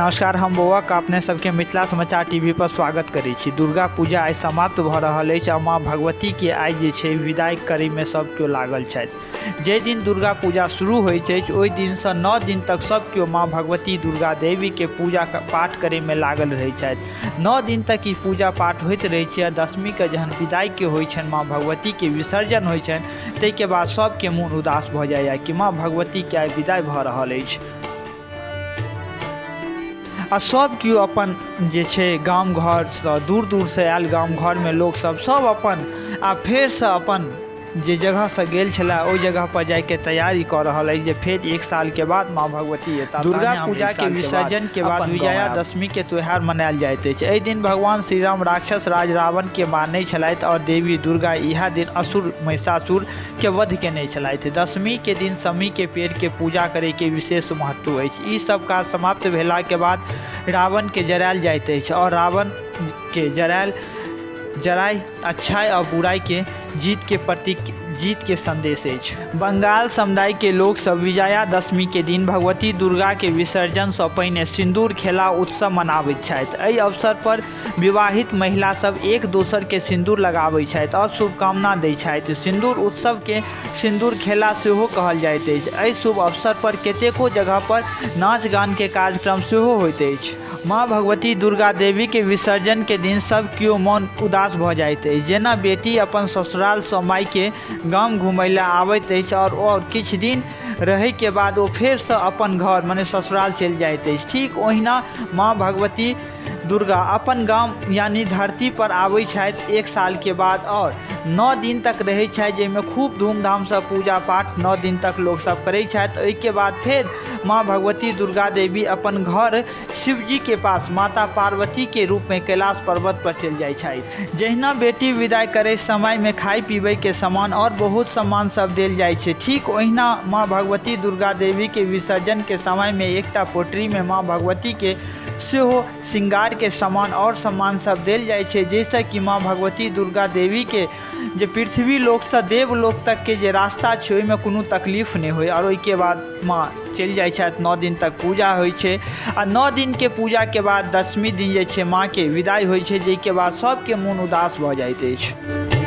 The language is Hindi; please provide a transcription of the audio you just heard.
नमस्कार, हम बौआ का अपने सबके मिथिला समाचार टीवी पर स्वागत करै छी। दुर्गा पूजा आइ समाप्त भऽ रहल अछि आ माँ भगवती के आइ जे छै विदाई करय में सब केओ लागल छथि। जे दिन दुर्गा पूजा शुरू होइत अछि ओहि दिनसँ 9 दिन तक सब केओ माँ भगवती दुर्गा देवी के पूजा पाठ करे में लागल रहै छथि। 9 दिन तक ई पूजा पाठ होइत रहै छै आ दशमी के जहन विदाई के होइ छनि, माँ भगवती के विसर्जन होइ छनि, ताहिके बाद सबके मोन उदास भऽ जाइए कि माँ भगवती के आइ विदाई भऽ रहल अछि। आ सब केओ अपन जे छै गाम घरसँ दूर दूरसँ आयल गाम घरमे लोकसब सब अपन आ फेरसँ अपन जे जगहसँ गेल छलै ओहि जगह पर जाइके तैयारी कऽ रहल अछि जे फेर एक साल के बाद माँ भगवती एता। दुर्गा पूजा के विसर्जन के बाद विजयादशमी के त्यौहार मनायल जाइत अछि। एहि दिन भगवान श्री राम राक्षस राज रावण के मारने छलथि और देवी दुर्गा इएह दिन असुर महिषासुर के वध केने छलथि। दशमी के दिन समी के पेड़ के पूजा करे के विशेष महत्व अछि। ई सब काज समाप्त भेला के बाद रावण के जरायल जाइत अछि और रावण के जराय अच्छाई और बुराई के जीत के प्रतीक, जीत के संदेश अछि। बंगाल समुदाय के लोक सब विजयादशमी के दिन भगवती दुर्गा के विसर्जन से पहिने सिंदूर खेला उत्सव मनाबैत छथि। एहि अवसर पर विवाहित महिला सब एक दोसर के सिंदूर लगाबैत छथि और शुभकामना दैत छथि। सिंदूर उत्सव के सिंदूर खेला सेहो कहल जाइत अछि। एहि शुभ अवसर पर कतेको जगह पर नाच गान के कार्यक्रम सेहो होइत अछि। माँ भगवती दुर्गा देवी के विसर्जन के दिन सब केओ मन उदास भऽ जाइत अछि। जेना बेटी अपन ससुराल सँ मायके गाम घुमय लए आबैत अछि और किछु दिन रहै के बाद ओ फेरसँ अपन घर माने ससुराल चलि जाइत अछि। ठीक ओहिना माँ भगवती दुर्गा अपन गाम यानी धरती पर आबै छथि एक साल के बाद और 9 दिन तक रहै छथि, जाहिमे खूब धूमधामसँ पूजा पाठ 9 दिन तक लोक सब करै छथि। ओहिके बाद फेर माँ भगवती दुर्गा देवी अपन घर शिवजी के पास माता पार्वती के रूप में कैलाश पर्वत पर चलि जाइ छथि। जहिना बेटी विदाई करे समय में खाई पीबै के सामान और बहुत सामान सब देल जाइ छै, ठीक ओहिना माँ भगवती दुर्गा देवी के विसर्जन के समय में एकटा पोटरी में माँ भगवती के सेहो श्रृंगार के सामान और सामान सब देल जाइ छै, जैसे कि माँ भगवती दुर्गा देवी के जे पृथ्वी लोक से देवलोक तक के जे रास्ता छै ओहिमे कोनो तकलीफ नहीं होय। और ओहिके बाद माँ चलि जाइ छथि। 9 दिन तक पूजा होइ छै आ 9 दिन के पूजा के बाद दशमी दिन जे छै माँ के विदाई होइ छै, जाहिके बाद सबके मोन उदास भऽ जाइत अछि।